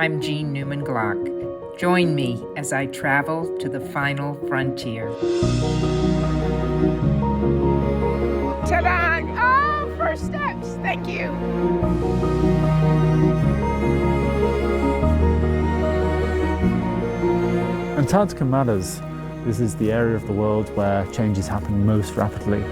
I'm Jean Newman Glock. Join me as I travel to the final frontier. Ta-da! Oh, first steps. Thank you. Antarctica matters. This is the area of the world where changes happen most rapidly.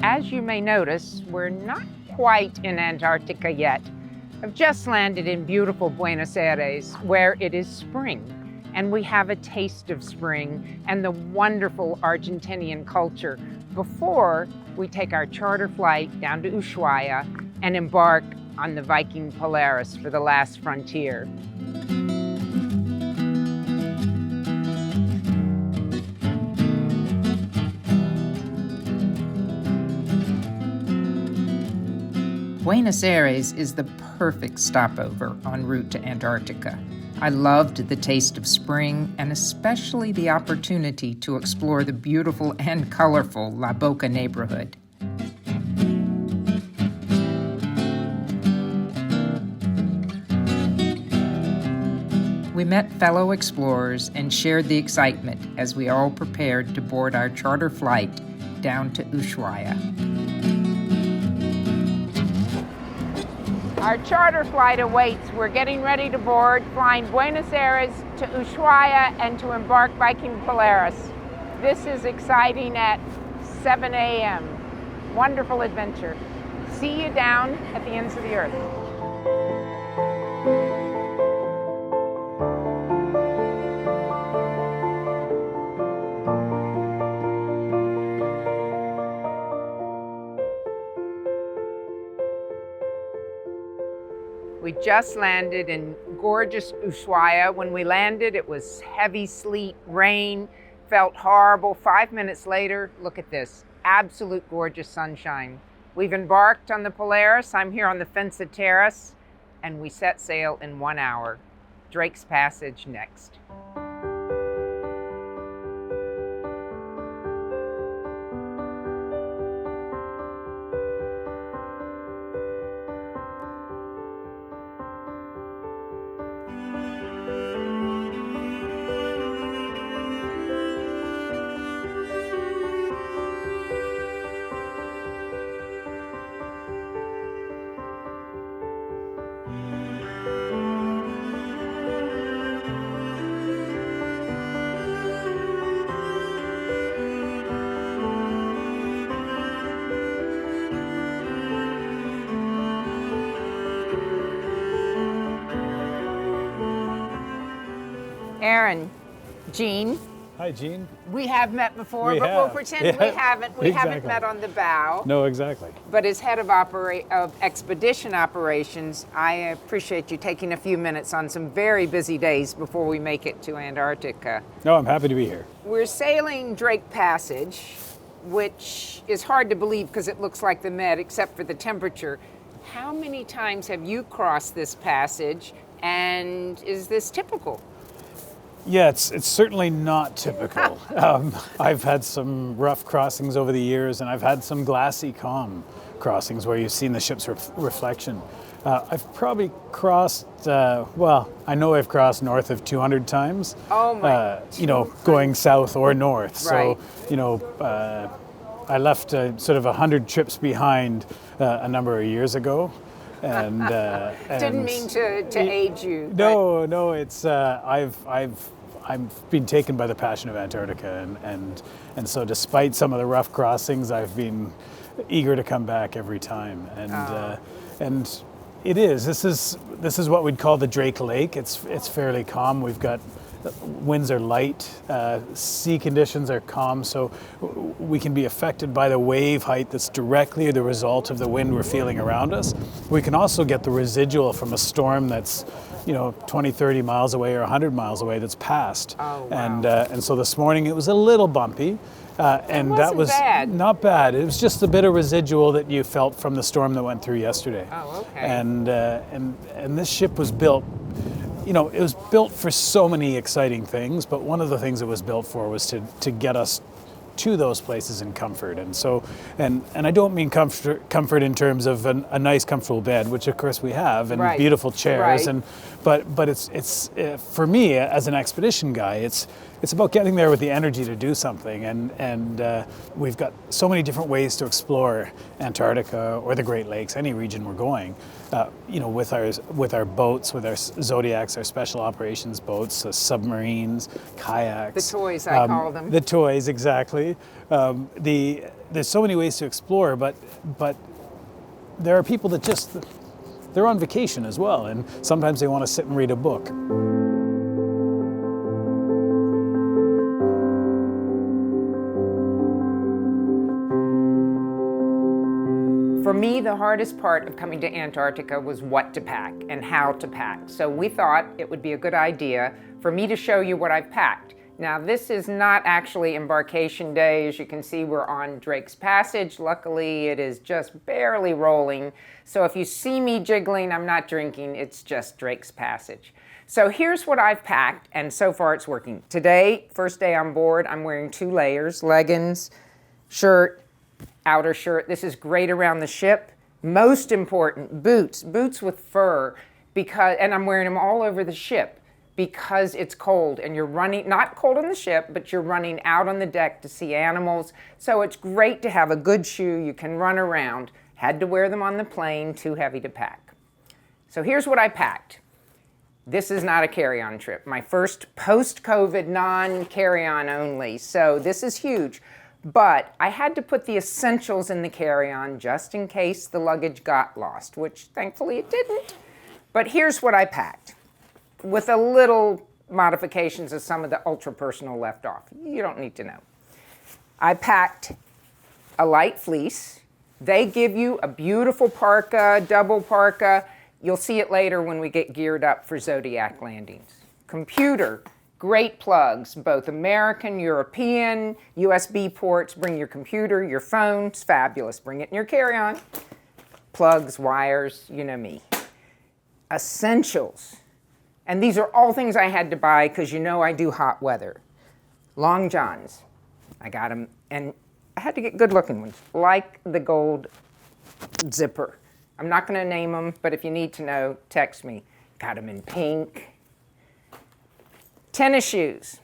As you may notice, we're not quite in Antarctica yet. I've just landed in beautiful Buenos Aires, where it is spring, and we have a taste of spring and the wonderful Argentinian culture before we take our charter flight down to Ushuaia and embark on the Viking Polaris for the last frontier. Buenos Aires is the perfect stopover en route to Antarctica. I loved the taste of spring and especially the opportunity to explore the beautiful and colorful La Boca neighborhood. We met fellow explorers and shared the excitement as we all prepared to board our charter flight down to Ushuaia. Our charter flight awaits. We're getting ready to board, flying Buenos Aires to Ushuaia and to embark Viking Polaris. This is exciting at 7 a.m. Wonderful adventure. See you down at the ends of the earth. We just landed in gorgeous Ushuaia. When we landed, it was heavy sleet, rain, felt horrible. 5 minutes later, look at this, absolute gorgeous sunshine. We've embarked on the Polaris. I'm here on the Fensa Terrace, and we set sail in 1 hour. Drake's Passage next. Aaron, Jean. Hi, Jean. We have met before, but we'll pretend we haven't. We haven't met on the bow. No, exactly. But as head of expedition operations, I appreciate you taking a few minutes on some very busy days before we make it to Antarctica. No, I'm happy to be here. We're sailing Drake Passage, which is hard to believe because it looks like the Med, except for the temperature. How many times have you crossed this passage, and is this typical? Yeah, it's certainly not typical. I've had some rough crossings over the years, and I've had some glassy, calm crossings where you've seen the ship's reflection. I've probably crossed, I know I've crossed north of 200 times. Oh my! Going south or north. Right. So, I left sort of 100 trips behind a number of years ago. And didn't mean to age you. No, it's I've been taken by the passion of Antarctica, and so despite some of the rough crossings, I've been eager to come back every time. And it is. This is what we'd call the Drake Lake. It's fairly calm. We've got winds are light, sea conditions are calm, so we can be affected by the wave height that's directly the result of the wind we're feeling around us. We can also get the residual from a storm that's 20, 30 miles away or 100 miles away that's passed. Oh, wow. And so this morning it was a little bumpy. And that was bad. not bad. It was just a bit of residual that you felt from the storm that went through yesterday. Oh, okay. And this ship was built, it was built for so many exciting things, but one of the things it was built for was to get us to those places in comfort. And so, and I don't mean comfort in terms of a nice, comfortable bed, which of course we have, and Right. beautiful chairs, Right. but it's for me as an expedition guy, it's about getting there with the energy to do something, and we've got so many different ways to explore Antarctica or the Great Lakes, any region we're going. With our boats, with our Zodiacs, our special operations boats, submarines, kayaks. The toys, I call them. The toys, exactly. There's so many ways to explore, but there are people that they're on vacation as well, and sometimes they want to sit and read a book. For me, the hardest part of coming to Antarctica was what to pack and how to pack. So we thought it would be a good idea for me to show you what I've packed. Now, this is not actually embarkation day. As you can see, we're on Drake's Passage. Luckily, it is just barely rolling. So if you see me jiggling, I'm not drinking. It's just Drake's Passage. So here's what I've packed, and so far it's working. Today, first day on board, I'm wearing 2 layers, leggings, shirt, outer shirt. This is great around the ship. Most important, boots with fur, and I'm wearing them all over the ship because it's cold and you're running, not cold on the ship, but you're running out on the deck to see animals. So it's great to have a good shoe. You can run around. Had to wear them on the plane, too heavy to pack. So here's what I packed. This is not a carry-on trip. My first post-COVID non-carry-on only. So this is huge. But I had to put the essentials in the carry-on just in case the luggage got lost, which thankfully it didn't. But here's what I packed, with a little modifications of some of the ultra-personal left off. You don't need to know. I packed a light fleece. They give you a beautiful parka, double parka. You'll see it later when we get geared up for Zodiac landings. Computer. Great plugs, both American, European, USB ports. Bring your computer, your phone, it's fabulous. Bring it in your carry-on. Plugs, wires, you know me. Essentials. And these are all things I had to buy because I do hot weather. Long johns. I got them, and I had to get good-looking ones, like the gold zipper. I'm not going to name them, but if you need to know, text me. Got them in pink. Tennis shoes,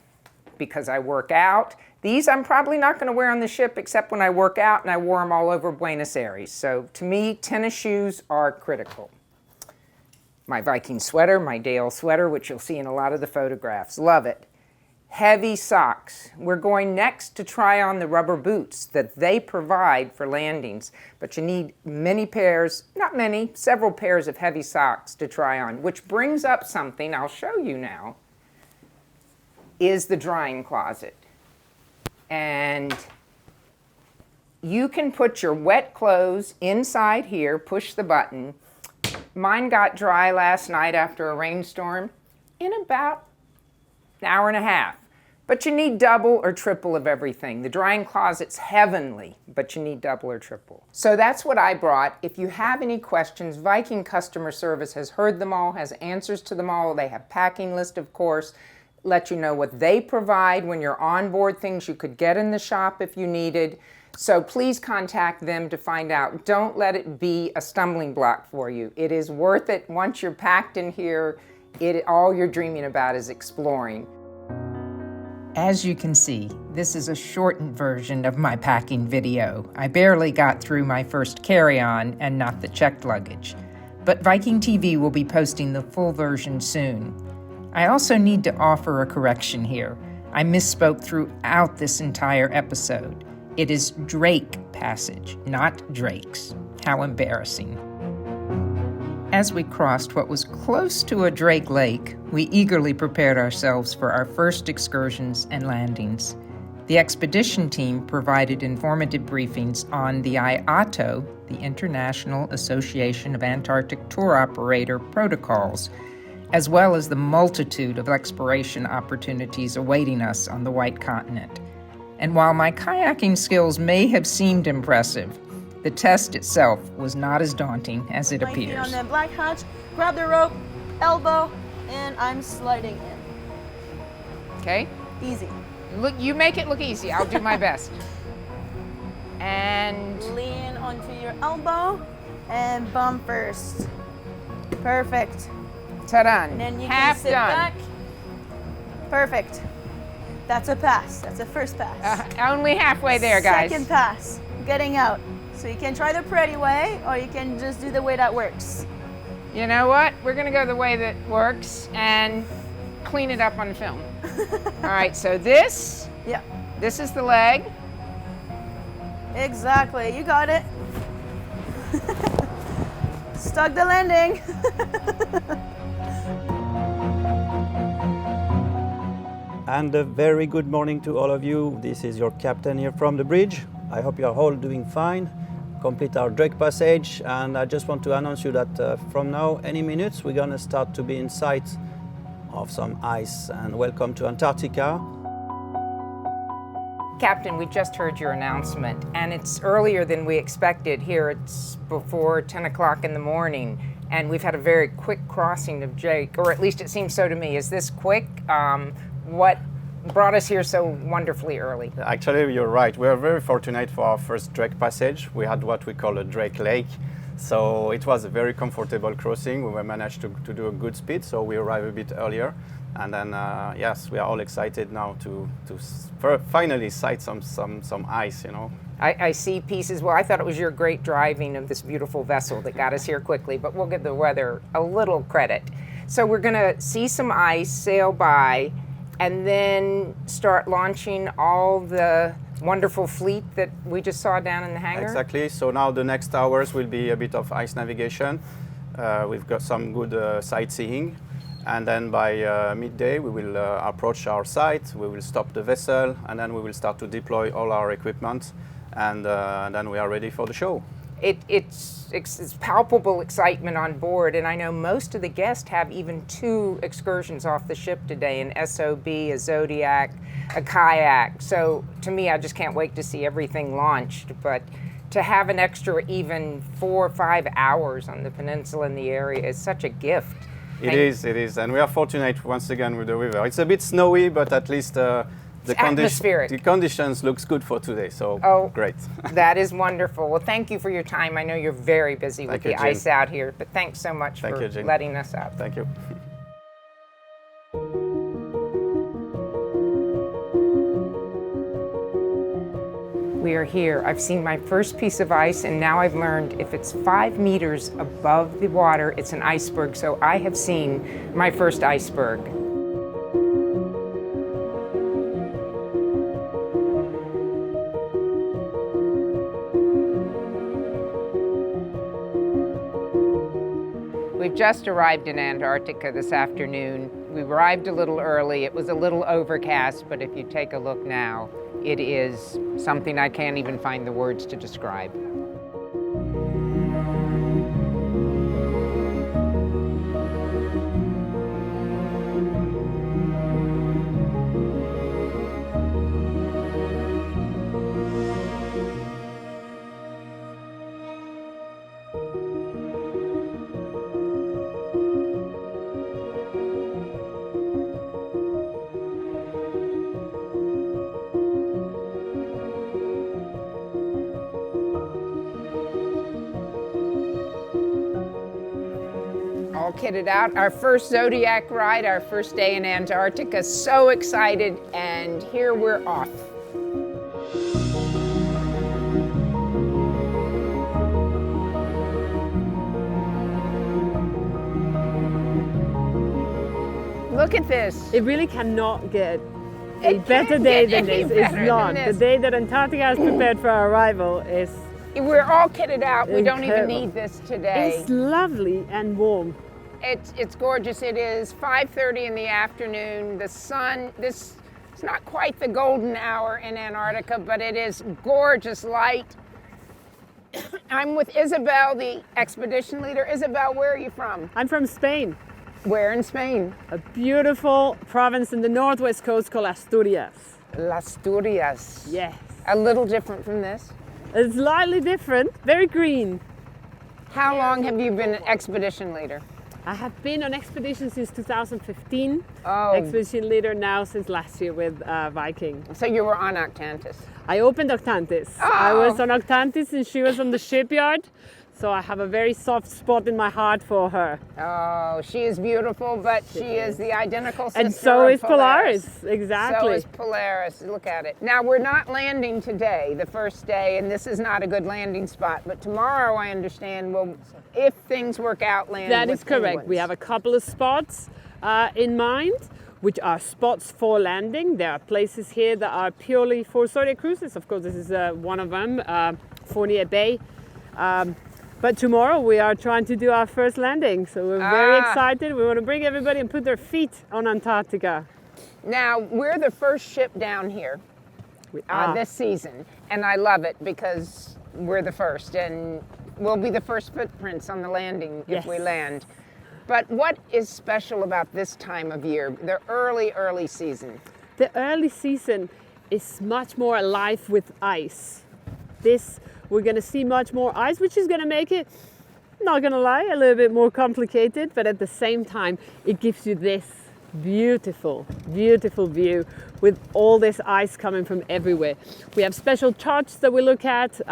because I work out. These I'm probably not going to wear on the ship except when I work out, and I wore them all over Buenos Aires. So to me, tennis shoes are critical. My Viking sweater, my Dale sweater, which you'll see in a lot of the photographs. Love it. Heavy socks. We're going next to try on the rubber boots that they provide for landings, but you need many pairs, not many, several pairs of heavy socks to try on, which brings up something I'll show you now. Is the drying closet. And you can put your wet clothes inside here, push the button. Mine got dry last night after a rainstorm in about an hour and a half. But you need double or triple of everything. The drying closet's heavenly, but you need double or triple. So that's what I brought. If you have any questions, Viking customer service has heard them all, has answers to them all. They have packing list, of course. Let you know what they provide when you're on board, things you could get in the shop if you needed. So please contact them to find out. Don't let it be a stumbling block for you. It is worth it. Once you're packed in here, all you're dreaming about is exploring. As you can see, this is a shortened version of my packing video. I barely got through my first carry-on and not the checked luggage. But Viking.TV will be posting the full version soon. I also need to offer a correction here. I misspoke throughout this entire episode. It is Drake Passage, not Drake's. How embarrassing. As we crossed what was close to a Drake Lake, we eagerly prepared ourselves for our first excursions and landings. The expedition team provided informative briefings on the IATO, the International Association of Antarctic Tour Operator protocols, as well as the multitude of exploration opportunities awaiting us on the White Continent. And while my kayaking skills may have seemed impressive, the test itself was not as daunting as it My feet appears. on the black hatch, grab the rope, elbow, and I'm sliding in. Okay? Easy. Look, you make it look easy. I'll do my best. And Lean onto your elbow and bum first. Perfect. ta-da, And then you half can sit done. back. Perfect. That's a pass. That's a first pass. Only halfway there, guys. Second pass. Getting out. So you can try the pretty way, or you can just do the way that works. You know what? We're gonna go the way that works and clean it up on film. All right, so this Yeah. is the leg. Exactly. You got it. Stuck the landing. And a very good morning to all of you. This is your captain here from the bridge. I hope you are all doing fine. Complete our Drake passage, and I just want to announce you that from now, any minutes, we're gonna start to be in sight of some ice. And welcome to Antarctica. Captain, we just heard your announcement, and it's earlier than we expected here. It's before 10 o'clock in the morning, and we've had a very quick crossing of Drake, or at least it seems so to me. Is this quick? What brought us here so wonderfully early? Actually, you're right. We are very fortunate for our first Drake passage. We had what we call a Drake Lake. So it was a very comfortable crossing. We managed to do a good speed, so we arrived a bit earlier. And then, yes, we are all excited now to finally sight some ice, you know. I see pieces. Well, I thought it was your great driving of this beautiful vessel that got us here quickly, but we'll give the weather a little credit. So we're gonna see some ice, sail by, and then start launching all the wonderful fleet that we just saw down in the hangar? Exactly. So now the next hours will be a bit of ice navigation. We've got some good sightseeing. And then by midday, we will approach our site, we will stop the vessel, and then we will start to deploy all our equipment. And then we are ready for the show. It's palpable excitement on board, and I know most of the guests have even 2 excursions off the ship today, an SOB, a Zodiac, a kayak. So to me, I just can't wait to see everything launched. But to have an extra even 4 or 5 hours on the peninsula in the area is such a gift. It is, and we are fortunate once again with the river. It's a bit snowy, but at least atmospheric. The conditions looks good for today, so great. That is wonderful. Well, thank you for your time. I know you're very busy with the ice out here, but thanks so much for letting us out. Thank you. We are here. I've seen my first piece of ice, and now I've learned if it's 5 meters above the water, it's an iceberg. So I have seen my first iceberg. We've just arrived in Antarctica this afternoon. We arrived a little early. It was a little overcast, but if you take a look now, it is something I can't even find the words to describe. All kitted out, our first Zodiac ride, our first day in Antarctica. So excited, and here we're off. Look at this. It really cannot get a better day than this. It's not. The day that Antarctica has prepared for our arrival is We're all kitted out. We don't even Incredible. need this today. It's lovely and warm. It's gorgeous. It is 5:30 in the afternoon. The sun, it's not quite the golden hour in Antarctica, but it is gorgeous light. I'm with Isabel, the expedition leader. Isabel, where are you from? I'm from Spain, Where in Spain? a beautiful province in the northwest coast called Asturias. Asturias. Yes. A little different from this. It's slightly different, very green. How long have you been an expedition leader? I have been on expedition since 2015. Oh. Expedition leader now since last year with Viking. So you were on Octantis. I opened Octantis. I was Oh. on Octantis and she was on the shipyard. So I have a very soft spot in my heart for her. Oh, she is beautiful, but she is the identical sister And so of is Polaris, exactly. So is Polaris. Look at it. Now, we're not landing today, the first day, and this is not a good landing spot. But tomorrow, I understand, we'll, if things work out, land That with is correct. penguins. We have a couple of spots in mind, which are spots for landing. There are places here that are purely for Zodiac cruises. Of course, this is one of them, Fournier Bay. But tomorrow we are trying to do our first landing. So we're very excited. We want to bring everybody and put their feet on Antarctica. Now, we're the first ship down here We are. this season, and I love it because we're the first, and we'll be the first footprints on the landing if we Yes. land. But what is special about this time of year, the early season? The early season is much more alive with ice. We're going to see much more ice, which is going to make it, not going to lie, a little bit more complicated, but at the same time, it gives you this beautiful, beautiful view with all this ice coming from everywhere. We have special charts that we look at,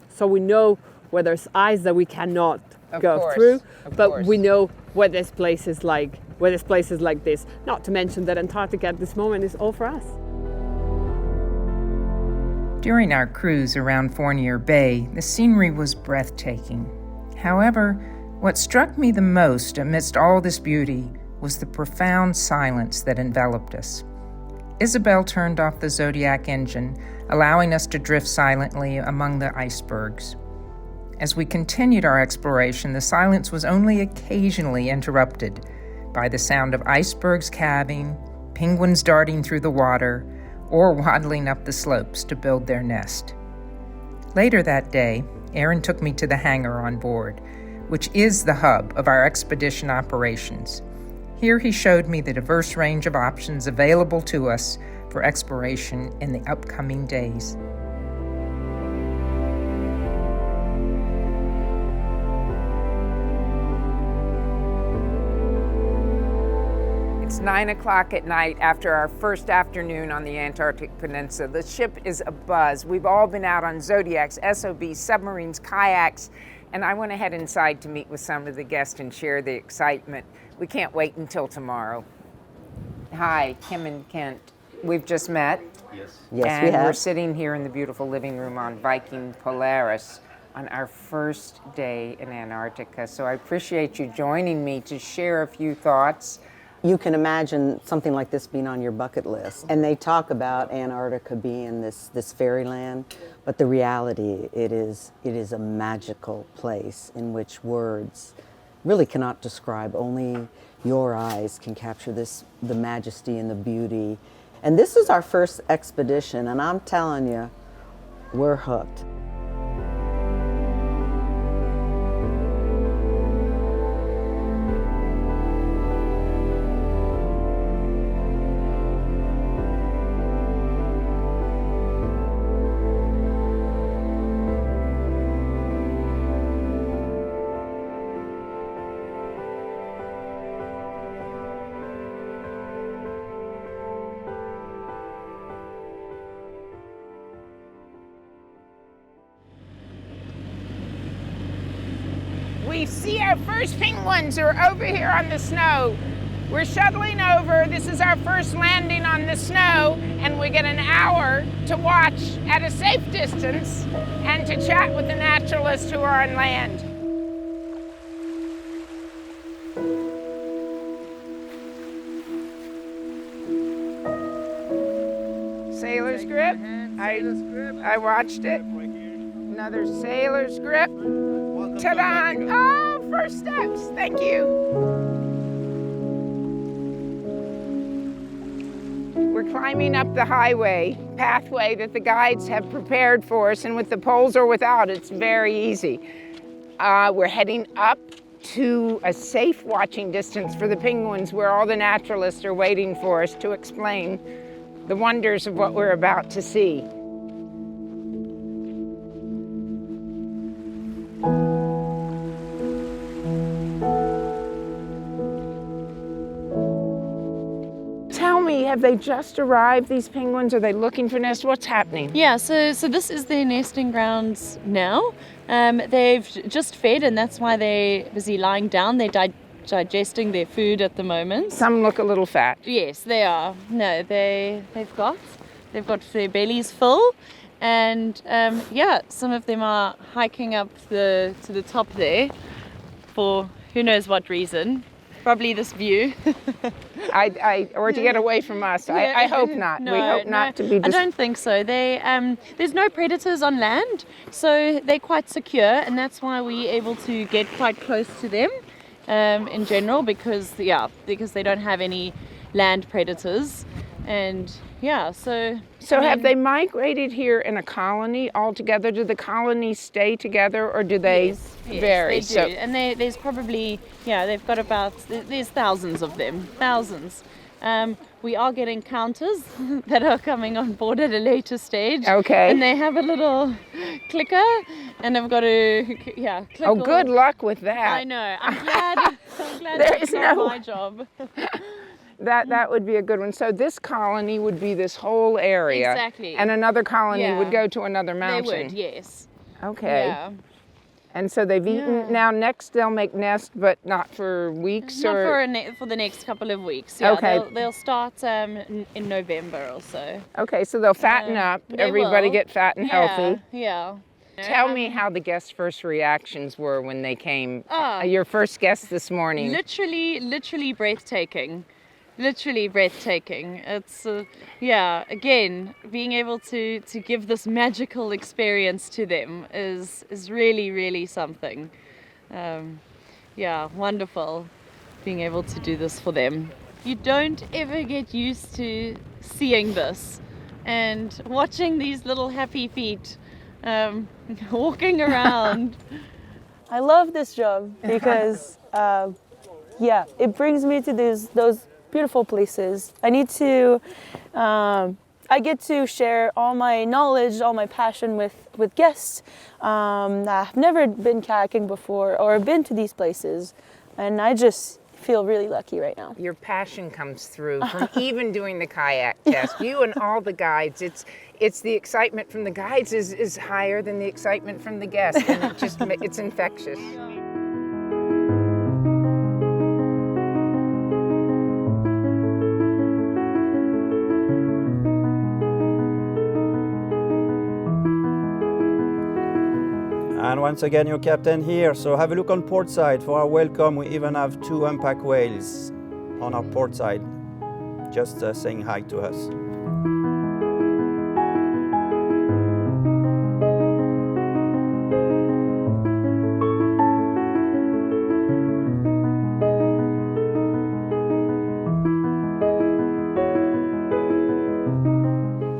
so we know where there's ice that we cannot go through, but we know where there's places like this. Not to mention that Antarctica at this moment is all for us. During our cruise around Fournier Bay, the scenery was breathtaking. However, what struck me the most amidst all this beauty was the profound silence that enveloped us. Isabel turned off the Zodiac engine, allowing us to drift silently among the icebergs. As we continued our exploration, the silence was only occasionally interrupted by the sound of icebergs calving, penguins darting through the water, or waddling up the slopes to build their nest. Later that day, Aaron took me to the hangar on board, which is the hub of our expedition operations. Here he showed me the diverse range of options available to us for exploration in the upcoming days. It's 9 o'clock at night after our first afternoon on the Antarctic Peninsula. The ship is abuzz. We've all been out on Zodiacs, SOBs, submarines, kayaks, and I went ahead inside to meet with some of the guests and share the excitement. We can't wait until tomorrow. Hi, Kim and Kent. We've just met. Yes. Yes, and we have. we're sitting here in the beautiful living room on Viking Polaris on our first day in Antarctica. So I appreciate you joining me to share a few thoughts. You can imagine something like this being on your bucket list. And they talk about Antarctica being this fairyland, but the reality, it is a magical place in which words really cannot describe. Only your eyes can capture the majesty and the beauty. And this is our first expedition, and I'm telling you, we're hooked. We see our first penguins are over here on the snow. We're shuttling over. This is our first landing on the snow, and we get an hour to watch at a safe distance and to chat with the naturalists who are on land. Sailor's grip. I watched it. Another sailor's grip. Ta-da! Oh, first steps. Thank you. We're climbing up the highway pathway that the guides have prepared for us, and with the poles or without, it's very easy. We're heading up to a safe watching distance for the penguins, where all the naturalists are waiting for us to explain the wonders of what we're about to see. Tell me, have they just arrived, these penguins? Are they looking for nests? What's happening? Yeah, so this is their nesting grounds now. They've just fed, and that's why they're busy lying down. They're digesting their food at the moment. Some look a little fat. Yes, they are. No, they've got their bellies full, and yeah, some of them are hiking up to the top there for who knows what reason. Probably this view. Or to get away from us. Yeah. I hope not. No, We hope not to be. I don't think so. There's no predators on land, so they're quite secure, and that's why we're able to get quite close to them in general, because they don't have any land predators, and yeah. So have they migrated here in a colony altogether? Do the colonies stay together, or do they vary? Yes, they do. And there's probably, they've got there's thousands of them, thousands. We are getting counters that are coming on board at a later stage. Okay. And they have a little clicker, and I've got to, click. Oh, good luck with that. I know. I'm glad There it's is not no- my job. That would be a good one. So this colony would be this whole area. Exactly. And another colony Yeah. would go to another mountain. They would, yes. Okay. Yeah. And so they've eaten. Now next they'll make nest, but not for weeks Not or. for the next couple of weeks. Yeah, Okay. They'll start in November or so. Okay, so they'll fatten up. They Everybody will. get fat and healthy. Yeah. Tell me how the guests' first reactions were when they came. Ah. Your first guests this morning. Literally breathtaking. Literally breathtaking. It's again, being able to give this magical experience to them is really, really something. Wonderful being able to do this for them. You don't ever get used to seeing this and watching these little happy feet walking around. I love this job because, it brings me to those beautiful places. I get to share all my knowledge, all my passion with guests. I've never been kayaking before or been to these places, and I just feel really lucky right now. Your passion comes through from even doing the kayak test. You and all the guides. It's the excitement from the guides is higher than the excitement from the guests, and it's infectious. And once again, your captain here. So have a look on port side for our welcome. We even have 2 humpback whales on our port side, just saying hi to us.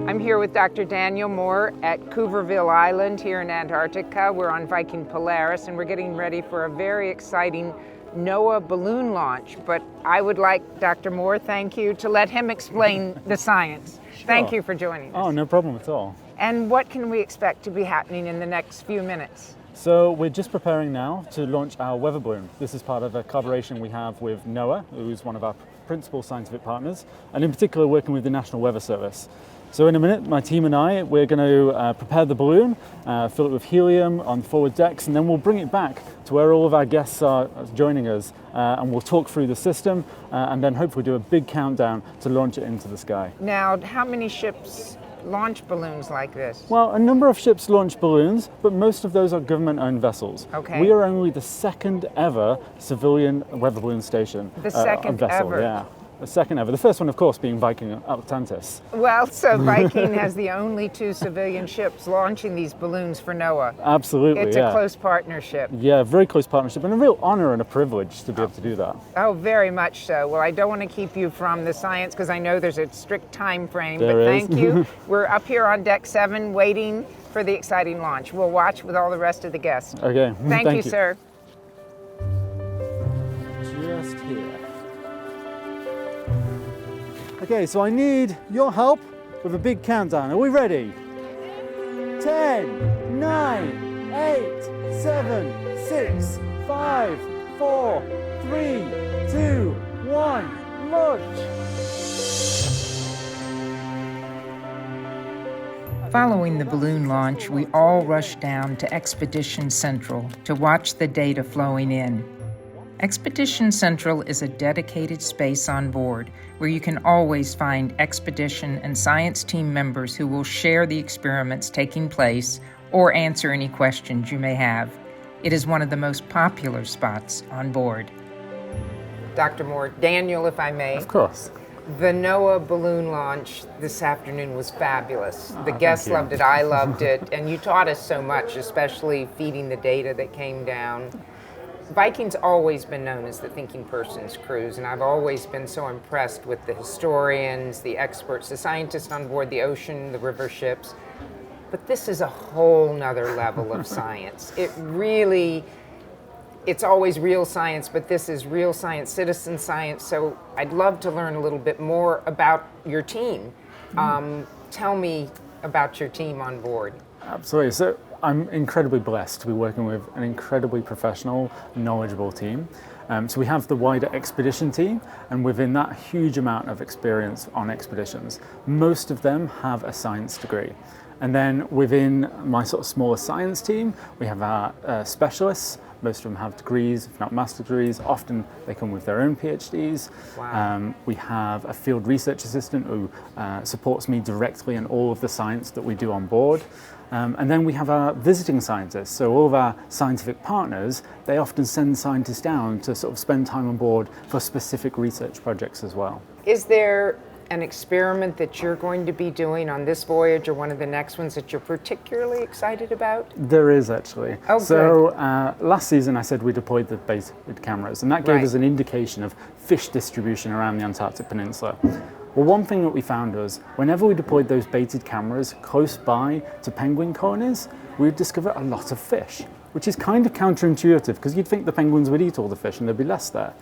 I'm here with Dr. Daniel Moore at Cooverville Island here in Antarctica. We're on Viking Polaris, and we're getting ready for a very exciting NOAA balloon launch. But I would like Dr. Moore, thank you, to let him explain the science. Sure. Thank you for joining us. Oh, no problem at all. And what can we expect to be happening in the next few minutes? So we're just preparing now to launch our weather balloon. This is part of a collaboration we have with NOAA, who's one of our principal scientific partners, and in particular working with the National Weather Service. So in a minute, my team and I, we're going to prepare the balloon, fill it with helium on forward decks, and then we'll bring it back to where all of our guests are joining us, and we'll talk through the system, and then hopefully do a big countdown to launch it into the sky. Now, how many ships launch balloons like this? Well, a number of ships launch balloons, but most of those are government-owned vessels. Okay. We are only the second ever civilian weather balloon station. The second vessel, ever. yeah. the second ever. The first one, of course, being Viking Atlantis. Well, so Viking has the only 2 civilian ships launching these balloons for NOAA. Absolutely, It's yeah. a close partnership. Yeah, very close partnership and a real honor and a privilege to be able to do that. Oh, very much so. Well, I don't want to keep you from the science because I know there's a strict time frame, There but is. thank you. We're up here on deck 7 waiting for the exciting launch. We'll watch with all the rest of the guests. Okay, Thank you, sir. Just here. Okay, so I need your help with a big countdown. Are we ready? 10, 9, 8, 7, 6, 5, 4, 3, 2, 1, launch! Following the balloon launch, we all rushed down to Expedition Central to watch the data flowing in. Expedition Central is a dedicated space on board where you can always find expedition and science team members who will share the experiments taking place or answer any questions you may have. It is one of the most popular spots on board. Dr. Moore, Daniel, if I may. Of course. The NOAA balloon launch this afternoon was fabulous. The guests thank you. loved it, I loved it, and you taught us so much, especially feeding the data that came down. Viking's always been known as the thinking person's cruise, and I've always been so impressed with the historians, the experts, the scientists on board the ocean, the river ships. But this is a whole nother level of science. It's always real science, but this is real science, citizen science. So I'd love to learn a little bit more about your team. Tell me about your team on board. Absolutely. So I'm incredibly blessed to be working with an incredibly professional, knowledgeable team. So we have the wider expedition team, and within that, huge amount of experience on expeditions. Most of them have a science degree. And then within my sort of smaller science team, we have our specialists. Most of them have degrees, if not master degrees. Often they come with their own PhDs. Wow. We have a field research assistant who supports me directly in all of the science that we do on board. And then we have our visiting scientists. So all of our scientific partners, they often send scientists down to sort of spend time on board for specific research projects as well. Is there an experiment that you're going to be doing on this voyage or one of the next ones that you're particularly excited about? There is actually. Oh, so last season I said we deployed the baited cameras, and that gave Right. us an indication of fish distribution around the Antarctic Peninsula. Well, one thing that we found was whenever we deployed those baited cameras close by to penguin colonies, we would discover a lot of fish, which is kind of counterintuitive because you'd think the penguins would eat all the fish and there'd be less there.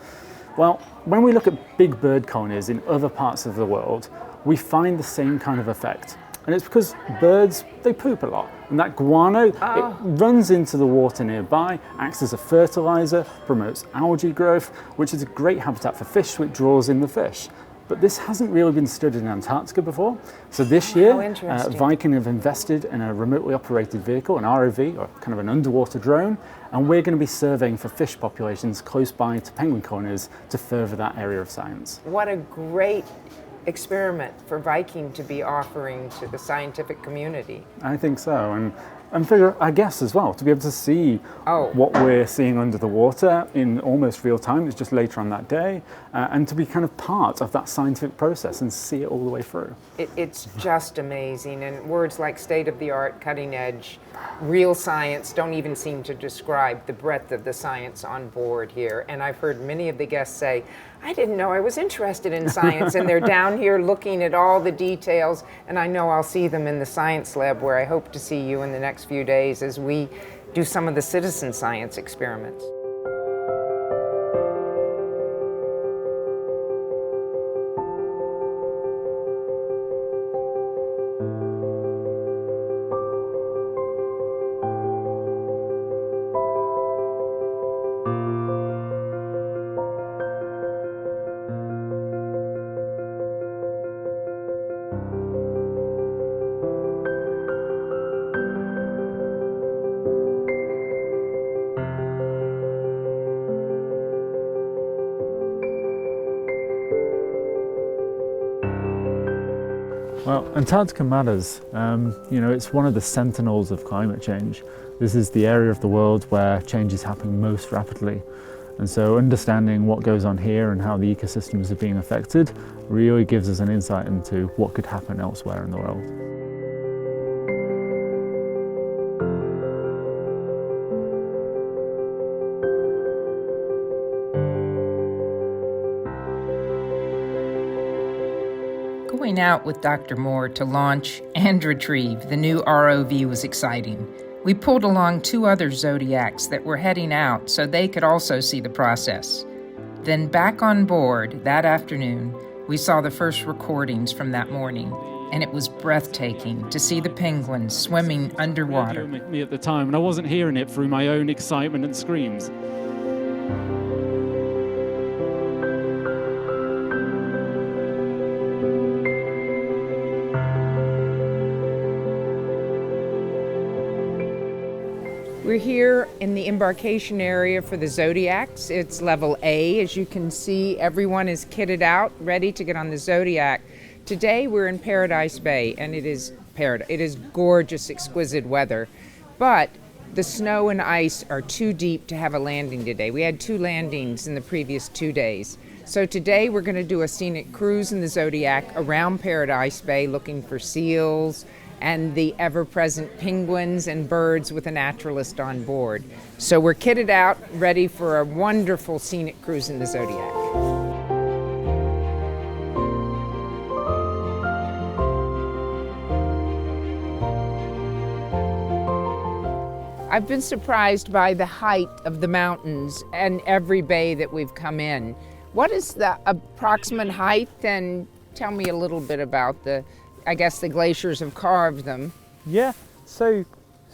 Well, when we look at big bird colonies in other parts of the world, we find the same kind of effect. And it's because birds, they poop a lot. And that guano, it runs into the water nearby, acts as a fertilizer, promotes algae growth, which is a great habitat for fish, which draws in the fish. But this hasn't really been studied in Antarctica before. So this year, interesting. Viking have invested in a remotely operated vehicle, an ROV, or kind of an underwater drone, and we're going to be surveying for fish populations close by to penguin colonies to further that area of science. What a great experiment for Viking to be offering to the scientific community. I think so, and figure, I guess as well, to be able to see what we're seeing under the water in almost real time, it's just later on that day, and to be kind of part of that scientific process and see it all the way through. It's just amazing, and words like state-of-the-art, cutting edge, real science don't even seem to describe the breadth of the science on board here. And I've heard many of the guests say, I didn't know I was interested in science, and they're down here looking at all the details, and I know I'll see them in the science lab where I hope to see you in the next few days as we do some of the citizen science experiments. Well, Antarctica matters. It's one of the sentinels of climate change. This is the area of the world where change is happening most rapidly. And so understanding what goes on here and how the ecosystems are being affected really gives us an insight into what could happen elsewhere in the world. Going out with Dr. Moore to launch and retrieve the new ROV was exciting. We pulled along 2 other Zodiacs that were heading out so they could also see the process. Then back on board that afternoon, we saw the first recordings from that morning, and it was breathtaking to see the penguins swimming underwater. Me at the time, and I wasn't hearing it through my own excitement and screams. We're here in the embarkation area for the Zodiacs. It's level A. As you can see, everyone is kitted out, ready to get on the Zodiac. Today we're in Paradise Bay, and it is gorgeous, exquisite weather. But the snow and ice are too deep to have a landing today. We had 2 landings in the previous 2 days. So today we're going to do a scenic cruise in the Zodiac around Paradise Bay, looking for seals and the ever-present penguins and birds with a naturalist on board. So we're kitted out, ready for a wonderful scenic cruise in the Zodiac. I've been surprised by the height of the mountains and every bay that we've come in. What is the approximate height? And tell me a little bit about I guess the glaciers have carved them. Yeah, so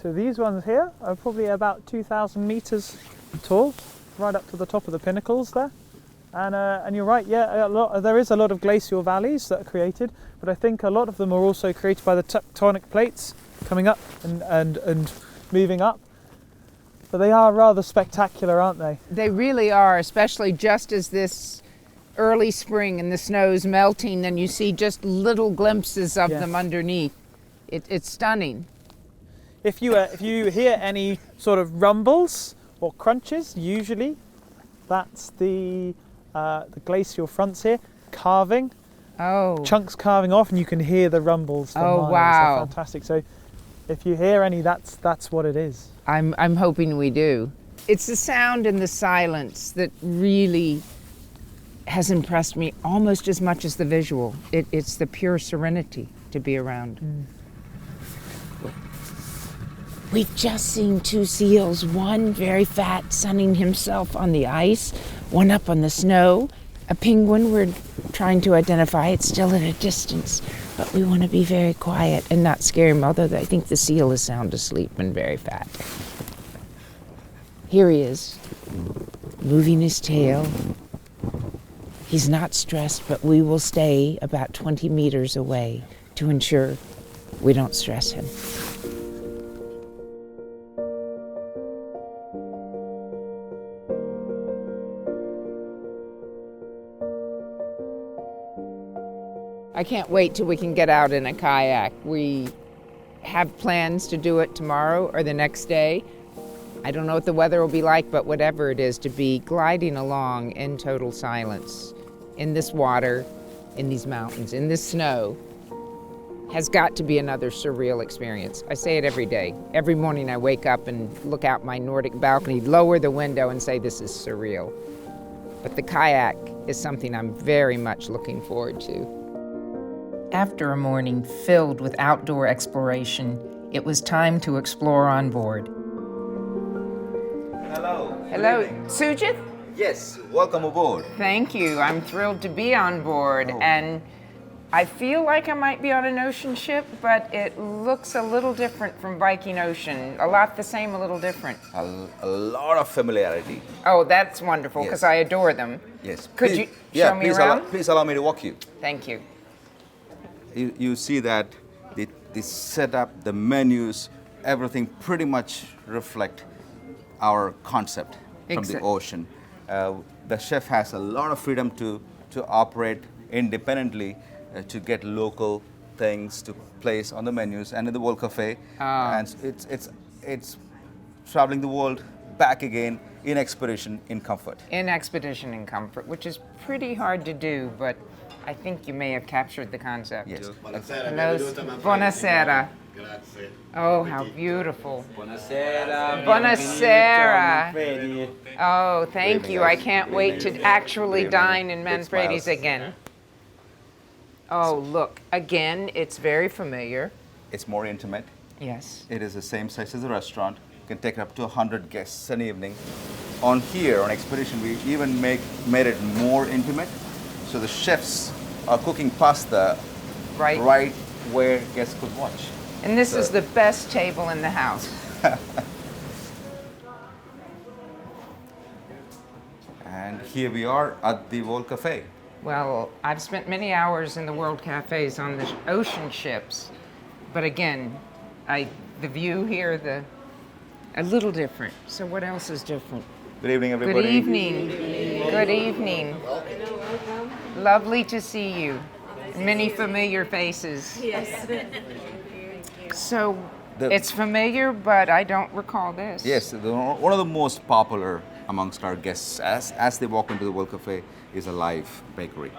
these ones here are probably about 2,000 meters tall, right up to the top of the pinnacles there. And you're right, yeah, there is a lot of glacial valleys that are created, but I think a lot of them are also created by the tectonic plates coming up and moving up. But they are rather spectacular, aren't they? They really are, especially just as this early spring and the snow's melting and you see just little glimpses of them underneath. It's stunning. If you hear any sort of rumbles or crunches, usually that's the glacial fronts here carving. Oh. Chunks carving off, and you can hear the rumbles. Oh, wow. They're fantastic. So if you hear any, that's what it is. I'm hoping we do. It's the sound and the silence that really has impressed me almost as much as the visual. It's the pure serenity to be around. We've just seen 2 seals, one very fat sunning himself on the ice, one up on the snow. A penguin we're trying to identify. It's still at a distance, but we want to be very quiet and not scare him, although I think the seal is sound asleep and very fat. Here he is, moving his tail. He's not stressed, but we will stay about 20 meters away to ensure we don't stress him. I can't wait till we can get out in a kayak. We have plans to do it tomorrow or the next day. I don't know what the weather will be like, but whatever it is, to be gliding along in total silence in this water, in these mountains, in this snow, has got to be another surreal experience. I say it every day. Every morning I wake up and look out my Nordic balcony, lower the window and say this is surreal. But the kayak is something I'm very much looking forward to. After a morning filled with outdoor exploration, it was time to explore on board. Hello. Hello, Sujit? Yes, welcome aboard. Thank you. I'm thrilled to be on board, and I feel like I might be on an ocean ship, but it looks a little different from Viking Ocean. A lot the same, a little different. A lot of familiarity. Oh, that's wonderful, because I adore them. Yes. Could you show me around? Please allow me to walk you. Thank you. You see that the setup, the menus, everything pretty much reflect our concept from the ocean. The chef has a lot of freedom to operate independently, to get local things to place on the menus and in the World Cafe. And it's traveling the world, back again in expedition, in comfort. In expedition and comfort, which is pretty hard to do, but I think you may have captured the concept. Yes. Hello, buonasera. Oh, how beautiful. Buonasera. Buonasera. Oh, thank you. I can't wait to actually dine in Manfredi's again. Oh, look, again, it's very familiar. It's more intimate. Yes. It is the same size as a restaurant. You can take up to 100 guests an evening. On here, on Expedition, we even made it more intimate. So the chefs are cooking pasta right where guests could watch. And this is the best table in the house. And here we are at the World Cafe. Well, I've spent many hours in the World Cafes on the ocean ships, but again, the view here, a little different. So what else is different? Good evening, everybody. Good evening. Good evening. Lovely to see you. Many familiar faces. Yes. So it's familiar, but I don't recall this. Yes, one of the most popular amongst our guests as they walk into the World Cafe is a live bakery.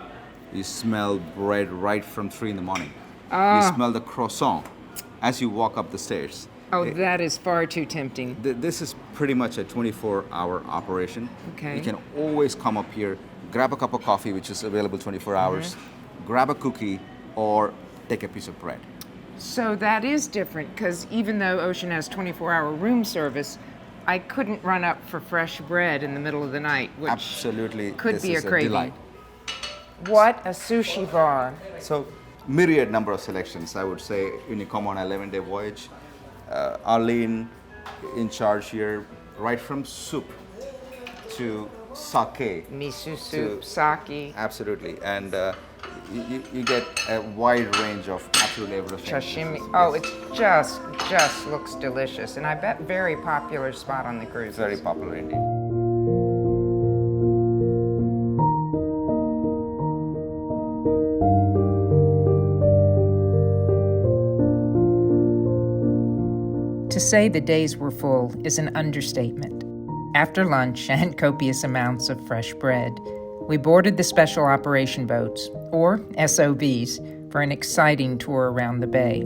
You smell bread right from 3 in the morning. You smell the croissant as you walk up the stairs. Oh, that is far too tempting. This is pretty much a 24-hour operation. Okay. You can always come up here, grab a cup of coffee, which is available 24 hours, grab a cookie, or take a piece of bread. So that is different, because even though Ocean has 24-hour room service, I couldn't run up for fresh bread in the middle of the night, which absolutely could be a craving. Delight. What a sushi bar. So, myriad number of selections, I would say, when you come on an 11-day voyage. Arlene in charge here, right from soup to sake. Miso soup, sake. Absolutely. And you get a wide range of absolutely everything. Sashimi. Oh, it just looks delicious. And I bet very popular spot on the cruise. Very popular indeed. To say the days were full is an understatement. After lunch and copious amounts of fresh bread, we boarded the Special Operation Boats, or SOBs, for an exciting tour around the bay.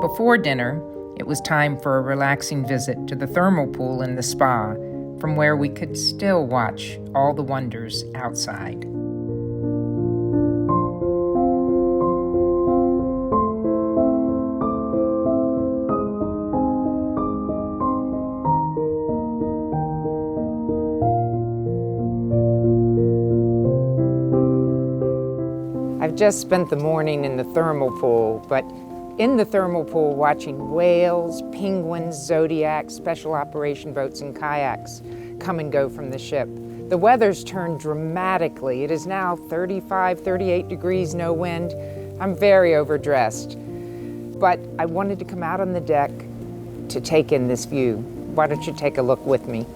Before dinner, it was time for a relaxing visit to the thermal pool in the spa, from where we could still watch all the wonders outside. I've just spent the morning in the thermal pool, but in the thermal pool watching whales, penguins, Zodiac, special operation boats, and kayaks come and go from the ship. The weather's turned dramatically. It is now 35, 38 degrees, no wind. I'm very overdressed. But I wanted to come out on the deck to take in this view. Why don't you take a look with me?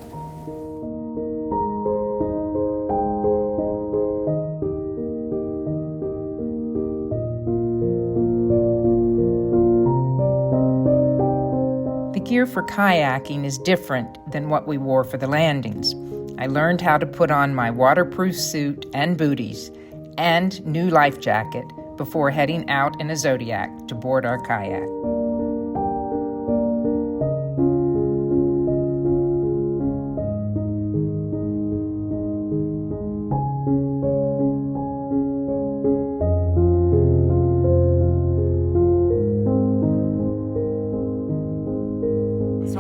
Gear for kayaking is different than what we wore for the landings. I learned how to put on my waterproof suit and booties and new life jacket before heading out in a Zodiac to board our kayak.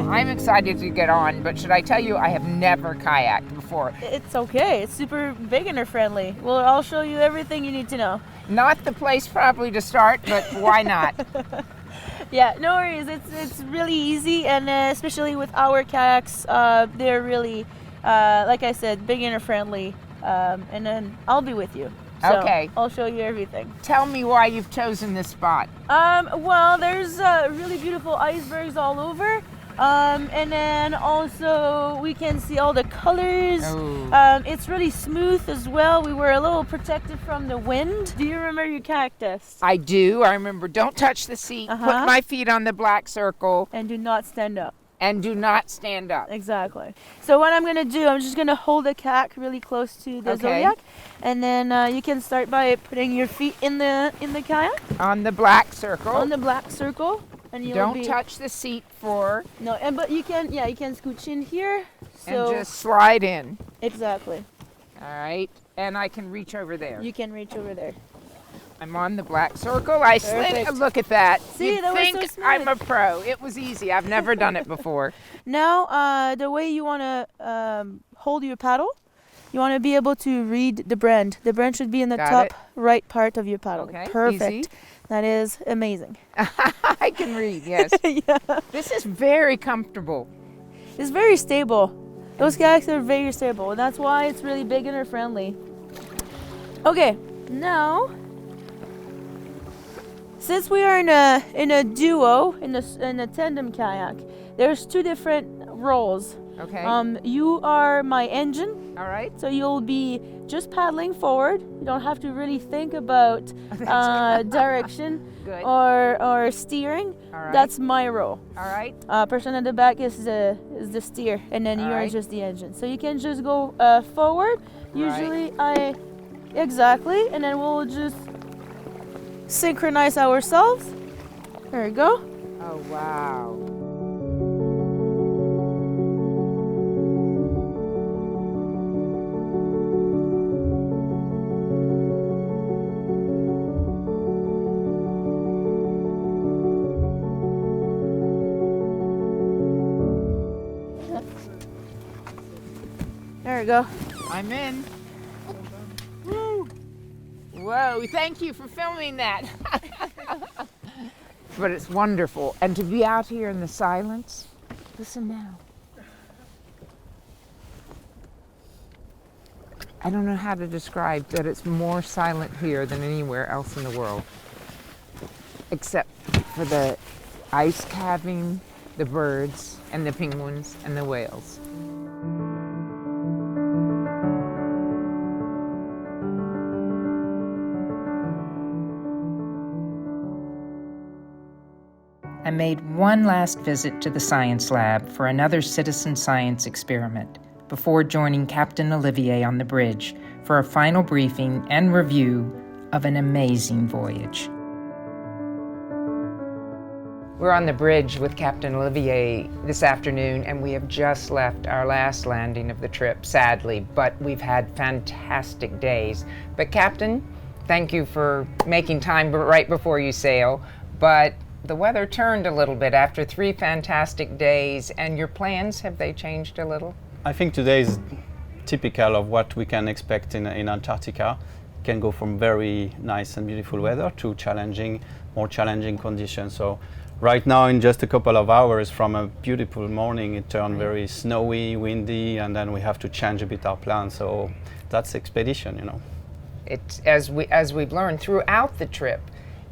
I'm excited to get on, but should I tell you I have never kayaked before? It's okay. It's super beginner friendly. Well, I'll show you everything you need to know. Not the place probably to start, but why not? Yeah, no worries. It's really easy, and especially with our kayaks, they're really, like I said, beginner friendly. And then I'll be with you. So Okay. I'll show you everything. Tell me why you've chosen this spot. Well, there's really beautiful icebergs all over. And then also we can see all the colors. Oh. It's really smooth as well. We were a little protected from the wind. Do you remember your cactus? I do. I remember. Don't touch the seat. Uh-huh. Put my feet on the black circle And do not stand up. and do not stand up. Exactly. So what I'm gonna do, I'm just gonna hold the kayak really close to the Okay. Zodiac, and then you can start by putting your feet in the kayak On the black circle. on the black circle, and you'll Don't be touch the seat for no. And but you can scooch in here. So and just slide in. exactly, All right. And I can reach over there. you can reach over there. I'm on the black circle. I slid. Perfect. Look at that. See, You'd that was think so smooth. I'm a pro. It was easy. I've never done it before. Now, the way you wanna hold your paddle, you wanna be able to read the brand. The brand should be in the Got top it. right part of your paddle. Okay, Perfect. easy. That is amazing. I can read. Yes. Yeah. This is very comfortable. It's very stable. Those kayaks are very stable, and that's why it's really beginner friendly. Okay, now since we are in a duo in a tandem kayak, there's two different roles. Okay. You are my engine, All right. so you'll be just paddling forward. You don't have to really think about direction Good. or steering. All right. That's my role. All right. Person at the back is the steer, and then All you're right. just the engine. So you can just go forward. Right. Usually exactly, and then we'll just synchronize ourselves. There we go. Oh, wow. There we go. I'm in. Woo. Whoa, thank you for filming that. But it's wonderful. And to be out here in the silence, listen now. I don't know how to describe that it's more silent here than anywhere else in the world. Except for the ice calving, the birds, and the penguins, and the whales. I made one last visit to the science lab for another citizen science experiment before joining Captain Olivier on the bridge for a final briefing and review of an amazing voyage. We're on the bridge with Captain Olivier this afternoon, and we have just left our last landing of the trip, sadly, but we've had fantastic days. But Captain, thank you for making time right before you sail, but the weather turned a little bit after 3 fantastic days, and your plans, have they changed a little? I think today is typical of what we can expect in Antarctica. It can go from very nice and beautiful weather to more challenging conditions. So right now, in just a couple of hours from a beautiful morning, it turned very snowy, windy, and then we have to change a bit our plan. So that's expedition, you know. It's, as we've learned throughout the trip,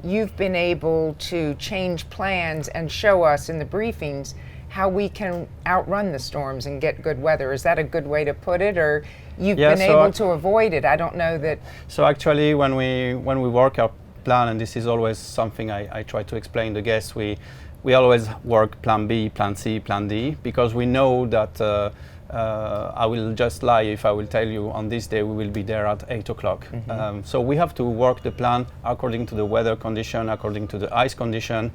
you've been able to change plans and show us in the briefings how we can outrun the storms and get good weather. Is that a good way to put it, or you've been able to avoid it? I don't know that. So actually, when we work our plan, and this is always something I try to explain to guests, we always work plan B, plan C, plan D, because we know that I will just lie if I will tell you on this day we will be there at 8 o'clock. Mm-hmm. So we have to work the plan according to the weather condition, according to the ice condition.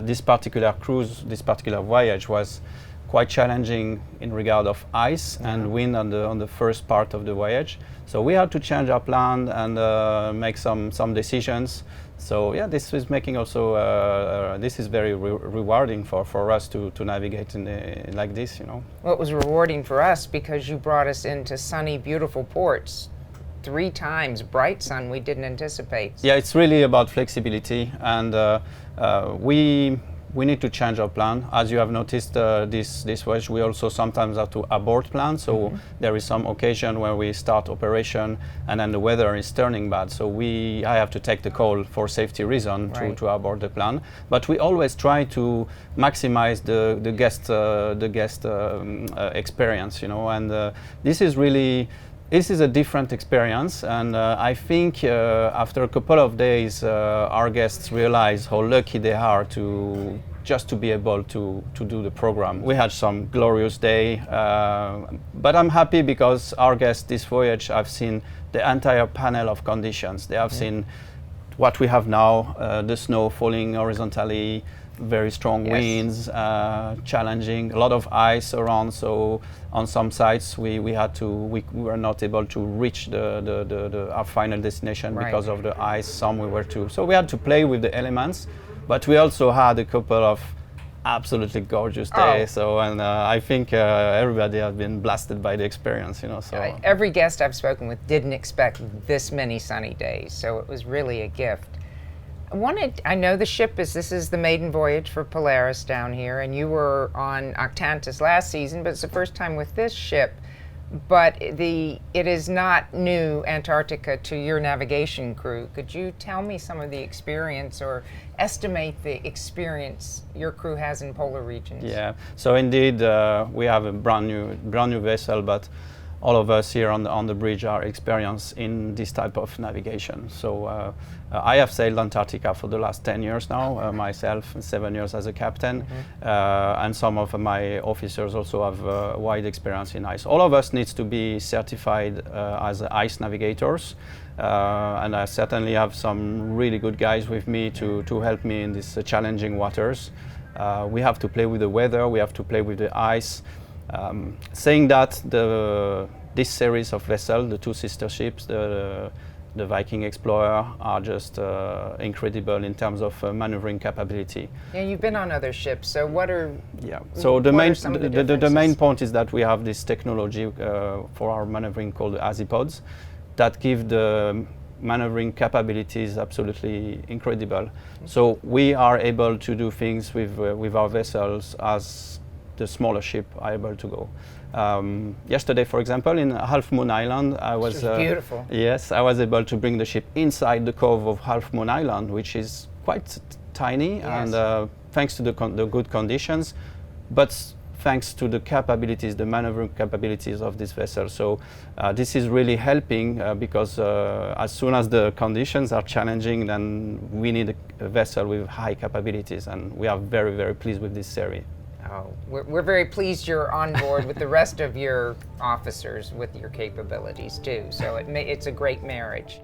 This particular cruise, this particular voyage was quite challenging in regard of ice and wind on the first part of the voyage. So we had to change our plan and make some decisions. So yeah, this is making also this is very rewarding for us to navigate like this, you know. Well, it was rewarding for us because you brought us into sunny, beautiful ports 3 times, bright sun we didn't anticipate. Yeah, it's really about flexibility, and we we need to change our plan. As you have noticed this voyage, we also sometimes have to abort plan. So there is some occasion where we start operation and then the weather is turning bad. So I have to take the call for safety reason to abort the plan. But we always try to maximize the guest experience, you know. And this is a different experience, and I think after a couple of days, our guests realize how lucky they are to be able to do the program. We had some glorious day, but I'm happy because our guests this voyage have seen the entire panel of conditions. They have seen what we have now, the snow falling horizontally, very strong winds, challenging, a lot of ice around. So on some sites we were not able to reach our final destination because of the ice. Some we were too. So we had to play with the elements, but we also had a couple of absolutely gorgeous days. So I think everybody has been blasted by the experience, you know. So every guest I've spoken with didn't expect this many sunny days, so it was really a gift. I know the ship this is the maiden voyage for Polaris down here, and you were on Octantis last season, but it's the first time with this ship. But it is not new Antarctica to your navigation crew. Could you tell me some of the experience or estimate the experience your crew has in polar regions? Yeah, so indeed we have a brand new vessel, but all of us here on the bridge are experienced in this type of navigation. So I have sailed Antarctica for the last 10 years now, myself, 7 years as a captain, and some of my officers also have wide experience in ice. All of us needs to be certified as ice navigators, and I certainly have some really good guys with me to help me in these challenging waters. We have to play with the weather, we have to play with the ice. Saying that, this series of vessels, the two sister ships, the Viking Explorer, are just incredible in terms of maneuvering capability. Yeah, you've been on other ships, so what are So the the main point is that we have this technology for our maneuvering called the azipods that give the maneuvering capabilities absolutely incredible. So we are able to do things with our vessels as the smaller ship are able to go. Yesterday, for example, in Half Moon Island, I was beautiful. Yes, I was able to bring the ship inside the cove of Half Moon Island, which is quite tiny, and thanks to the good conditions, but thanks to the capabilities, the maneuvering capabilities of this vessel. So this is really helping because as soon as the conditions are challenging, then we need a vessel with high capabilities, and we are very, very pleased with this series. Oh, we're very pleased you're on board with the rest of your officers with your capabilities too. So it's a great marriage.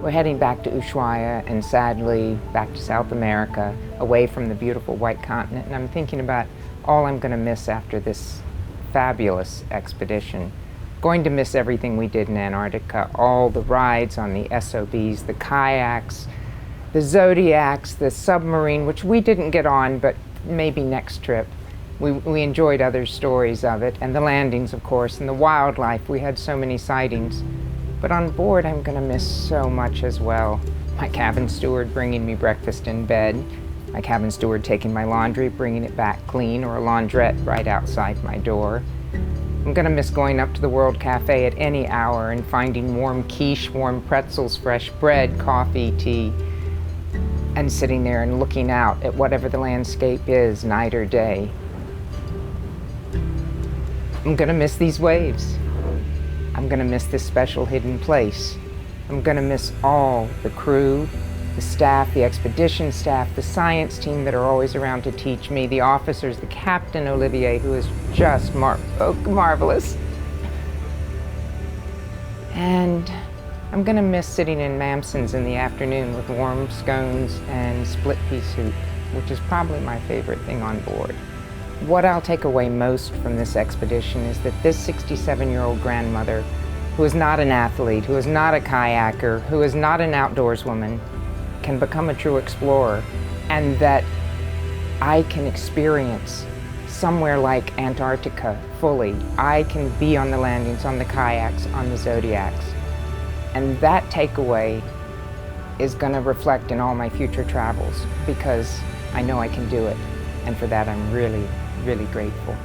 We're heading back to Ushuaia and sadly back to South America, away from the beautiful white continent. And I'm thinking about all I'm going to miss after this fabulous expedition. Going to miss everything we did in Antarctica, all the rides on the SOBs, the kayaks, the Zodiacs, the submarine, which we didn't get on, but maybe next trip. We enjoyed other stories of it, and the landings, of course, and the wildlife. We had so many sightings. But on board, I'm going to miss so much as well. My cabin steward bringing me breakfast in bed, my cabin steward taking my laundry, bringing it back clean, or a laundrette right outside my door. I'm gonna miss going up to the World Cafe at any hour and finding warm quiche, warm pretzels, fresh bread, coffee, tea, and sitting there and looking out at whatever the landscape is, night or day. I'm gonna miss these waves. I'm gonna miss this special hidden place. I'm gonna miss all the crew, the staff, the expedition staff, the science team that are always around to teach me, the officers, the Captain Olivier, who is just marvelous. And I'm gonna miss sitting in Mamson's in the afternoon with warm scones and split pea soup, which is probably my favorite thing on board. What I'll take away most from this expedition is that this 67-year-old grandmother, who is not an athlete, who is not a kayaker, who is not an outdoorswoman, can become a true explorer, and that I can experience somewhere like Antarctica fully, I can be on the landings, on the kayaks, on the Zodiacs. And that takeaway is going to reflect in all my future travels because I know I can do it. And for that, I'm really, really grateful.